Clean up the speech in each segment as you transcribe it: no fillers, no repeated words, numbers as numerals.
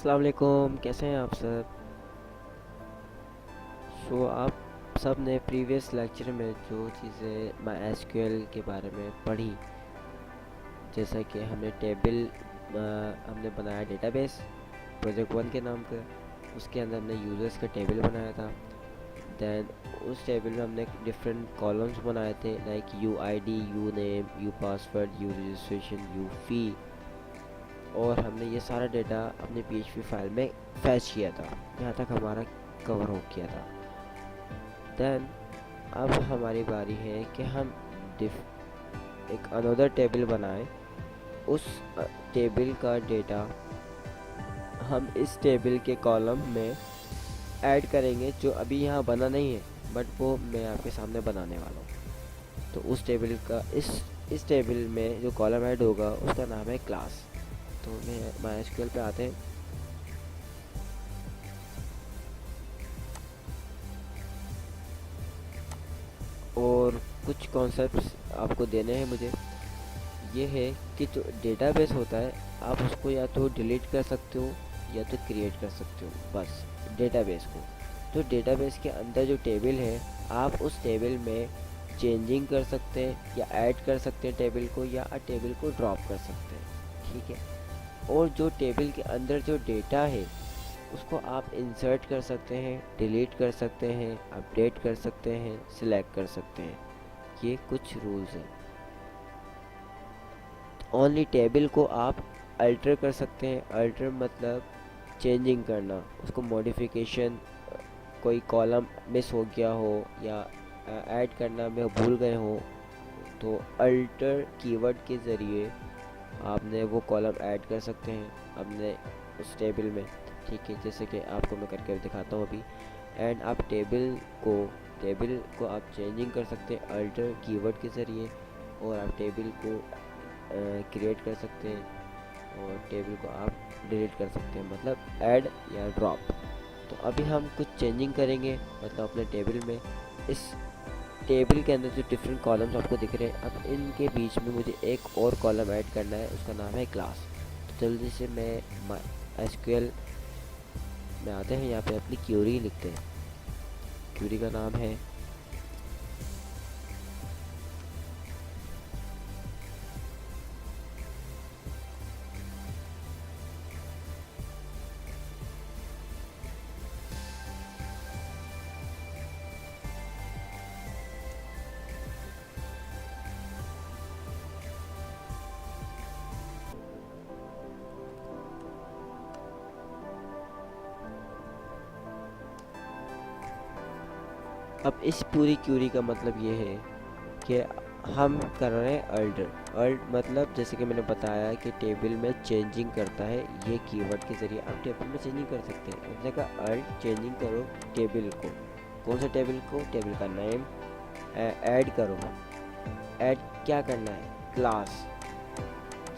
अस्सलाम वालेकुम, कैसे हैं आप सब। आप सब ने प्रीवियस लेक्चर में जो चीज़ें माई एसक्यूएल के बारे में पढ़ी, जैसा कि हमने टेबल हमने बनाया डेटाबेस प्रोजेक्ट 1 के नाम का। उसके अंदर हमने यूज़र्स का टेबल बनाया था। दैन उस टेबल में हमने डिफरेंट कॉलम्स बनाए थे, like U I D, U name, U password, U registration, U fee. और हमने ये सारा डेटा अपने PHP फाइल में फैच किया था। यहाँ तक हमारा कवर हो गया था। देन अब हमारी बारी है कि हम एक अनदर टेबल बनाएं। उस टेबल का डेटा हम इस टेबल के कॉलम में ऐड करेंगे, जो अभी यहाँ बना नहीं है, बट वो मैं आपके सामने बनाने वाला हूँ। तो उस टेबल का इस टेबल में जो कॉलम ऐड होगा उसका नाम है क्लास। तो मैं MySQL पे आते हैं। और कुछ कॉन्सेप्ट्स आपको देने हैं मुझे। ये है कि जो डेटाबेस होता है, आप उसको या तो डिलीट कर सकते हो या तो क्रिएट कर सकते हो, बस डेटाबेस को। तो डेटाबेस के अंदर जो टेबल है, आप उस टेबल में चेंजिंग कर सकते हैं या ऐड कर सकते हैं टेबल को, या टेबल को ड्रॉप कर सकते हैं, ठीक है। और जो टेबल के अंदर जो डेटा है उसको आप इंसर्ट कर सकते हैं, डिलीट कर सकते हैं, अपडेट कर सकते हैं, सिलेक्ट कर सकते हैं। ये कुछ रूल्स हैं। ओनली टेबल को आप अल्टर कर सकते हैं। अल्टर मतलब चेंजिंग करना, उसको मॉडिफिकेशन, कोई कॉलम मिस हो गया हो या ऐड करना में भूल गए हो, तो अल्टर कीवर्ड के ज़रिए आपने वो कॉलम ऐड कर सकते हैं अपने उस टेबल में, ठीक है। जैसे कि आपको मैं करके दिखाता हूँ अभी। एंड आप टेबल को आप चेंजिंग कर सकते हैं अल्टर कीवर्ड के ज़रिए, और आप टेबल को क्रिएट कर सकते हैं, और टेबल को आप डिलीट कर सकते हैं, मतलब ऐड या ड्रॉप। तो अभी हम कुछ चेंजिंग करेंगे, मतलब अपने टेबल में। इस टेबल के अंदर जो डिफरेंट कॉलम्स आपको दिख रहे हैं, अब इनके बीच में मुझे एक और कॉलम ऐड करना है, उसका नाम है क्लास। तो जल्दी से मैं MySQL में आते हैं, यहाँ पे अपनी क्यूरी लिखते हैं। क्यूरी का नाम है अब इस पूरी क्यूरी का मतलब ये है कि हम कर रहे हैं अल्ट मतलब जैसे कि मैंने बताया कि टेबल में चेंजिंग करता है, ये कीवर्ड के ज़रिए आप टेबल में चेंजिंग कर सकते हैं। मैंने कहा अल्ट चेंजिंग करो टेबल को। कौन सा टेबल को? टेबल का नेम। ऐड करो। ऐड क्या करना है? क्लास,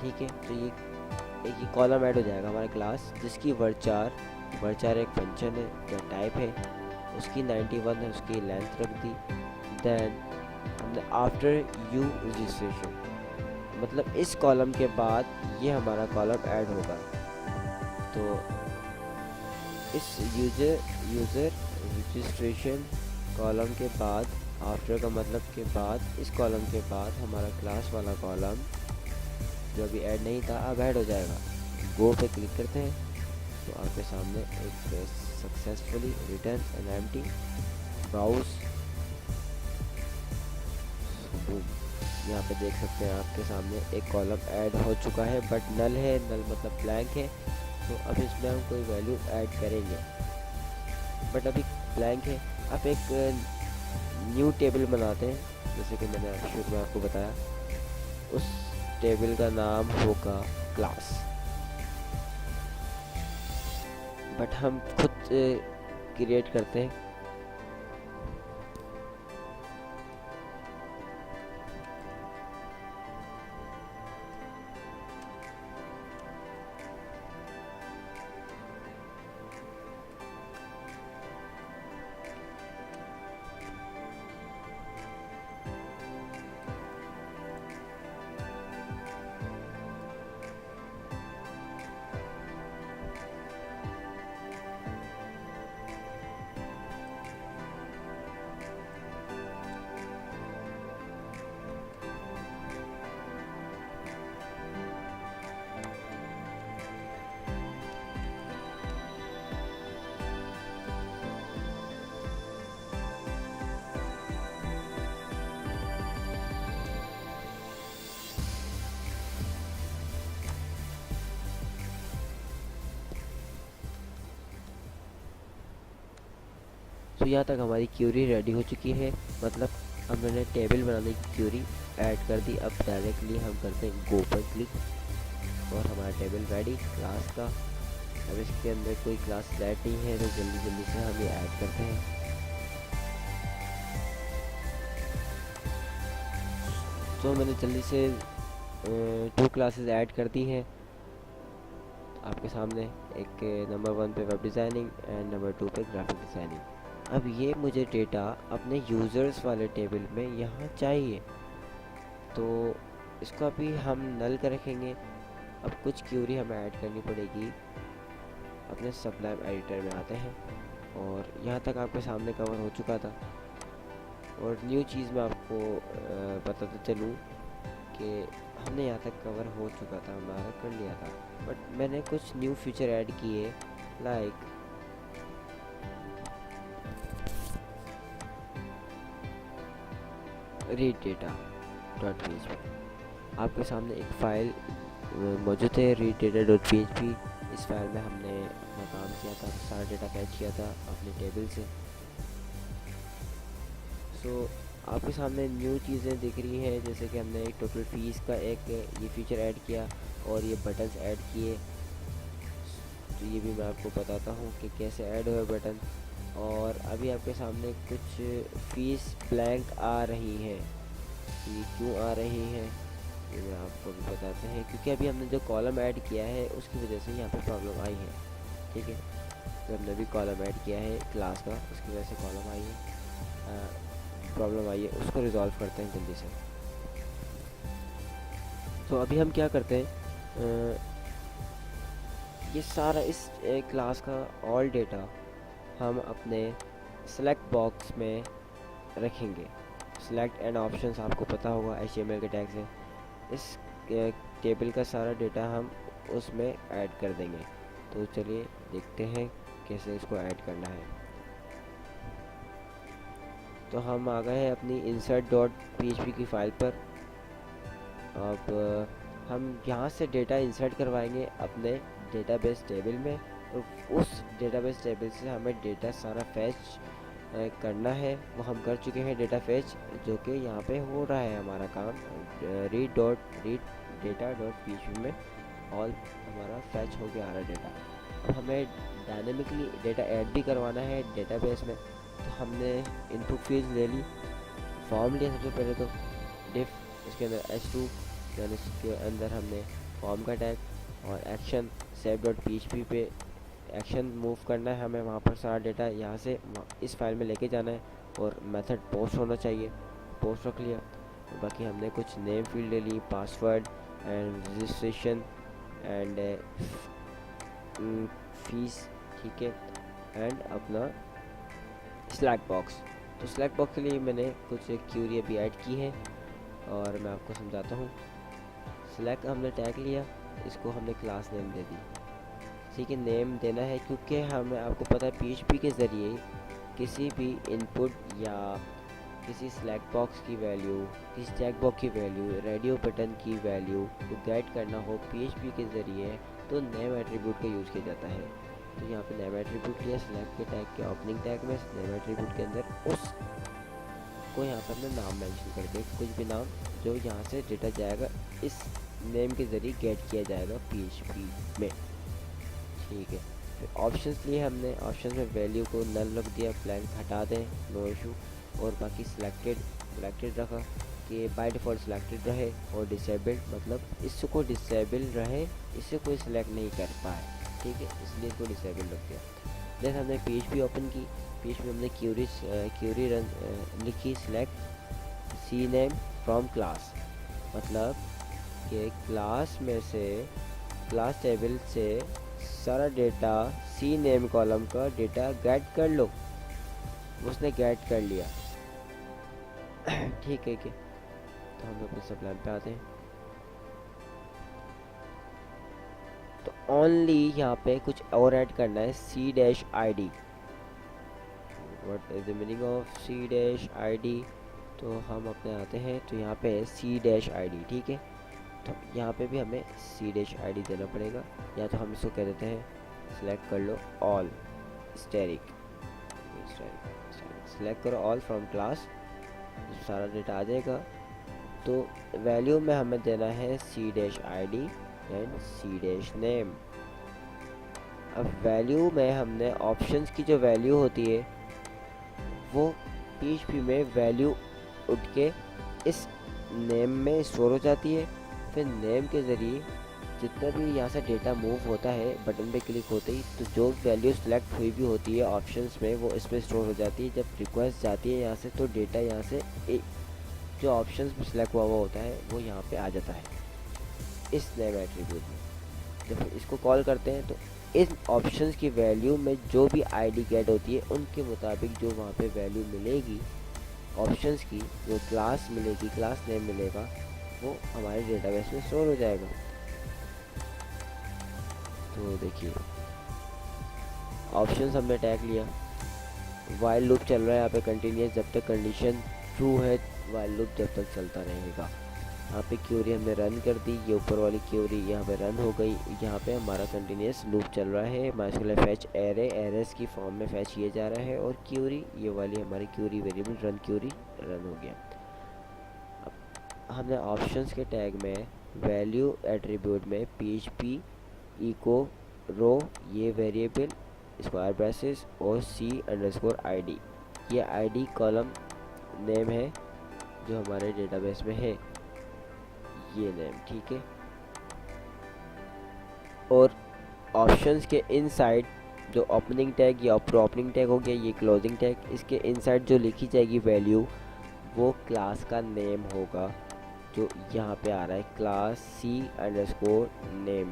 ठीक है। तो ये कॉलम ऐड हो जाएगा हमारा क्लास, जिसकी वर्चार एक फंक्शन है या टाइप है, उसकी 91 है, उसकी लेंथ रख दी। देन हमने आफ्टर यू रजिस्ट्रेशन, मतलब इस कॉलम के बाद ये हमारा कॉलम ऐड होगा। तो इस यूज़र रजिस्ट्रेशन कॉलम के बाद, आफ्टर का मतलब के बाद, इस कॉलम के बाद हमारा क्लास वाला कॉलम जो अभी ऐड नहीं था अब ऐड हो जाएगा। गो पे क्लिक करते हैं तो आपके सामने एक successfully return an empty browse. यहाँ पे देख सकते हैं आपके सामने एक कॉलम ऐड हो चुका है, बट नल है। नल मतलब ब्लैंक है। तो अब इसमें हम कोई वैल्यू ऐड करेंगे, बट अभी ब्लैंक है। अब एक न्यू टेबल बनाते हैं, जैसे कि मैंने शुरू में आपको बताया। उस टेबल का नाम होगा क्लास, बट हम खुद क्रिएट करते हैं। तो यहाँ तक हमारी क्यूरी रेडी हो चुकी है, मतलब हमने टेबल बनाने की क्यूरी ऐड कर दी। अब डायरेक्टली हम करते हैं गो पर क्लिक और हमारा टेबल रेडी क्लास का। अब इसके अंदर कोई क्लास ऐड नहीं है तो जल्दी जल्दी से हम ये ऐड करते हैं। तो मैंने जल्दी से 2 क्लासेस ऐड कर दी हैं आपके सामने, एक नंबर 1 पे वेब डिज़ाइनिंग एंड नंबर 2 पे ग्राफिक डिज़ाइनिंग। अब ये मुझे डेटा अपने यूज़र्स वाले टेबल में यहाँ चाहिए, तो इसको अभी हम नल कर रखेंगे। अब कुछ क्यूरी हमें ऐड करनी पड़ेगी। अपने सबलाइम एडिटर में आते हैं और यहाँ तक आपके सामने कवर हो चुका था। और न्यू चीज़ मैं आपको बताते चलूँ कि हमने यहाँ तक कवर हो चुका था, हमारा कर लिया था, बट मैंने कुछ न्यू फीचर ऐड किए like read data dot php। आपके सामने एक फ़ाइल मौजूद है रीड डेटा डॉट php। इस फाइल में हमने अपना काम किया था, सारा डेटा फैच किया था अपने टेबल से। सो आपके सामने न्यू चीज़ें दिख रही हैं, जैसे कि हमने टोटल फीस का एक ये फीचर ऐड किया और ये बटन्स ऐड किए। तो ये भी मैं आपको बताता हूँ कि कैसे ऐड हुए बटन। और अभी आपके सामने कुछ फीस ब्लैंक आ रही है, ये क्यों आ रही है ये मैं आपको भी बताते हैं, क्योंकि अभी हमने जो कॉलम ऐड किया है उसकी वजह से यहाँ पे प्रॉब्लम आई है। ठीक है, तो हमने भी कॉलम ऐड किया है क्लास का, उसकी वजह से प्रॉब्लम आई है, उसको रिजॉल्व करते हैं जल्दी से। तो अभी हम क्या करते हैं, ये सारा इस क्लास का ऑल डेटा हम अपने सेलेक्ट बॉक्स में रखेंगे। सेलेक्ट एंड ऑप्शंस आपको पता होगा HTML के टैग्स हैं। इस टेबल का सारा डेटा हम उसमें ऐड कर देंगे। तो चलिए देखते हैं कैसे इसको ऐड करना है। तो हम आ गए हैं अपनी insert.php की फ़ाइल पर। अब हम यहाँ से डेटा इंसर्ट करवाएंगे अपने डेटाबेस टेबल में। तो उस डेटाबेस टेबल से हमें डेटा सारा फैच करना है, वो हम कर चुके हैं डेटा फैच, जो कि यहाँ पे हो रहा है हमारा काम रीड डेटा डॉट php में ऑल हमारा फैच हो गया आ रहा डेटा। अब हमें डायनेमिकली डेटा ऐड भी करवाना है डेटाबेस में। तो हमने इनपुट फील्ड ले ली, फॉर्म लिया सबसे पहले तो डिफ, उसके अंदर h2, देन इसके अंदर हमने फॉर्म का टैग और एक्शन सेव डॉट php पे एक्शन मूव करना है हमें। वहाँ पर सारा डेटा यहाँ से इस फाइल में लेके जाना है और मेथड पोस्ट होना चाहिए, पोस्ट रख लिया। और बाकी हमने कुछ नेम फील्ड ले ली, password and registration and fees, ठीक है, एंड अपना सेलेक्ट बॉक्स। तो सेलेक्ट बॉक्स के लिए मैंने कुछ क्यूरी अभी ऐड की है और मैं आपको समझाता हूँ। सेलेक्ट हमने टैग लिया, इसको हमने क्लास नेम दे दी, ठीक है, नेम देना है क्योंकि हमें आपको पता है PHP के ज़रिए किसी भी इनपुट या किसी सेलेक्ट बॉक्स की वैल्यू, किसी चेक बॉक्स की वैल्यू, रेडियो बटन की वैल्यू को गेट करना हो PHP के ज़रिए तो नेम एट्रीब्यूट का यूज़ किया जाता है। तो यहाँ पे नेम एट्रीब्यूट लिया सेलेक्ट के टैग के ओपनिंग टैग में, नेम एट्रीब्यूट के अंदर उस को यहाँ पर हमने नाम मेंशन कर दिया, कुछ भी नाम जो यहाँ से डेटा जाएगा इस नेम के ज़रिए गेट किया जाएगा PHP में, ठीक है। फिर ऑप्शंस लिए हमने, ऑप्शंस में वैल्यू को नल रख दिया, ब्लैंक हटा दें, नो इशू। और बाकी सिलेक्टेड रखा कि बाय डिफ़ॉल्ट सिलेक्टेड रहे और डिसेबल्ड मतलब इसको डिसेबल रहे, इससे कोई सिलेक्ट नहीं कर पाए, ठीक है, इसलिए इसको डिसेबल रख दिया। देन हमने PHP ओपन की, PHP में हमने क्यूरी रन लिखी, select C name from class, मतलब कि क्लास में से क्लास टेबल से सारा डेटा सी नेम कॉलम का डेटा गेट कर लो। उसने गेट कर लिया, ठीक है कि तो हम अपने सबलाइन पे आते हैं। तो ओनली यहाँ पे कुछ और ऐड करना है, C-ID। What is the meaning of C-ID? तो हम अपने आते हैं तो यहाँ पे C-ID, ठीक है। तो यहाँ पे भी हमें C-ID देना पड़ेगा, या तो हम इसको कह देते हैं सेलेक्ट कर लो ऑल स्टैटिक, सेलेक्ट करो ऑल फ्रॉम क्लास, सारा डेटा आ जाएगा। तो वैल्यू में हमें देना है C dash I D and C dash name. अब वैल्यू में हमने ऑप्शंस की जो वैल्यू होती है वो PHP में वैल्यू उठ के इस नेम में स्टोर हो जाती है। फिर नेम के ज़रिए जितना भी यहाँ से डेटा मूव होता है बटन पे क्लिक होते ही, तो जो वैल्यू सेलेक्ट हुई भी होती है ऑप्शंस में वो इसमें स्टोर हो जाती है। जब रिक्वेस्ट जाती है यहाँ से तो डेटा यहाँ से जो ऑप्शंस में सेलेक्ट हुआ होता है वो यहाँ पे आ जाता है इस नेम एट्रीब्यूट में। जब इसको कॉल करते हैं तो इन ऑप्शंस की वैल्यू में जो भी आईडी गेट होती है उनके मुताबिक जो वहाँ पे वैल्यू मिलेगी ऑप्शंस की, जो क्लास मिलेगी, क्लास नेम मिलेगा, वो हमारे डेटाबेस में स्टोर हो जाएगा। तो देखिए ऑप्शंस हमने टैग लिया, वाइल लूप चल रहा है यहाँ पे कंटिन्यूस, जब तक कंडीशन ट्रू है वाइल लूप जब तक चलता रहेगा। यहाँ पे क्यूरी हमने रन कर दी, ये ऊपर वाली क्यूरी यहाँ पे रन हो गई। यहाँ पे हमारा कंटिन्यूस लूप चल रहा है, माइस्क्यूएल फैच एरेस की फॉर्म में फैच किया जा रहा है, और क्यूरी ये वाली हमारी query variable run query run हो गया। अब हमने ऑप्शंस के टैग में वैल्यू एट्रीब्यूट में PHP इको रो ये वेरिएबल स्क्वायर ब्रैसेस और C_ID, ये ID कॉलम नेम है जो हमारे डेटाबेस में है, ये नेम, ठीक है। और ऑप्शंस के इनसाइड जो ओपनिंग टैग या ओपनिंग टैग हो गया, ये क्लोजिंग टैग, इसके इनसाइड जो लिखी जाएगी वैल्यू वो क्लास का नेम होगा जो यहाँ पे आ रहा है, क्लास C_name,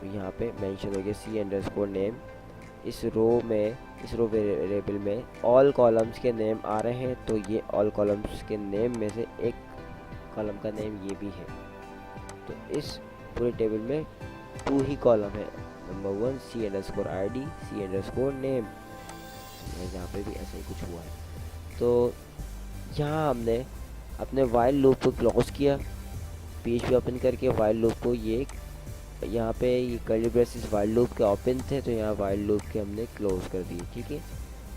यहाँ पे मेंशन हो गया C_name। इस रो में, इस रो वेरिएबल में ऑल कॉलम्स के नेम आ रहे हैं, तो ये ऑल कॉलम्स के नेम में से एक कॉलम का नेम ये भी है। तो इस पूरे टेबल में 2 ही कॉलम है, नंबर 1 C_ID, C_name, यहाँ पे भी ऐसा ही कुछ हुआ है। तो यहाँ हमने अपने वाइल लूप को क्लोज किया, PHP ओपन करके वाइल लूप को, ये यहाँ पे ये कर्ली ब्रेसेस वाइल लूप के ओपन थे तो यहाँ वाइल लूप के हमने क्लोज कर दिए, ठीक है।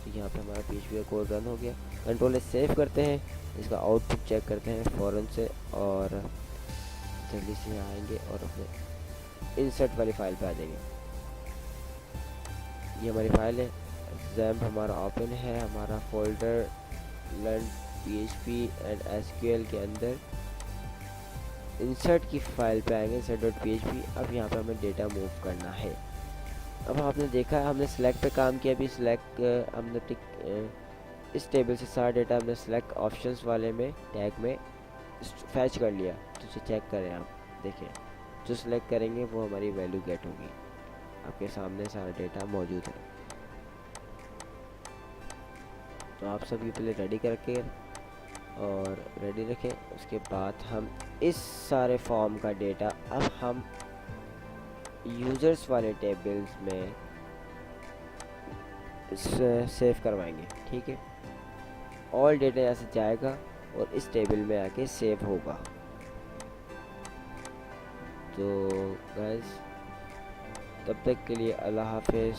तो यहाँ पे हमारा PHP का कोड रन हो गया। कंट्रोल से सेव करते हैं, इसका आउटपुट चेक करते हैं फ़ौरन से, और जल्दी से यहाँ आएंगे और अपने इंसर्ट वाली फाइल पे आ जाएंगे। ये हमारी फाइल है, XAMPP हमारा ओपन है, हमारा folder learn PHP and SQL के अंदर इंसर्ट की फाइल पे आएंगे, insert.php। अब यहाँ पे हमें डेटा मूव करना है। अब आपने देखा हमने सेलेक्ट पे काम किया, अभी सेलेक्ट हमने इस टेबल से सारा डेटा हमने सेलेक्ट ऑप्शंस वाले में टैग में फैच कर लिया। तो इसे चेक करें, आप देखें जो सिलेक्ट करेंगे वो हमारी वैल्यू गेट होगी। आपके सामने सारा डेटा मौजूद है। तो आप सब ये पहले रेडी करके और रेडी रखें, उसके बाद हम इस सारे फॉर्म का डेटा अब हम यूज़र्स वाले टेबल्स में सेव करवाएंगे, ठीक है। ऑल डेटा यहाँ से जाएगा और इस टेबल में आके सेव होगा। तो गाइस तब तक के लिए अल्लाह हाफिज़।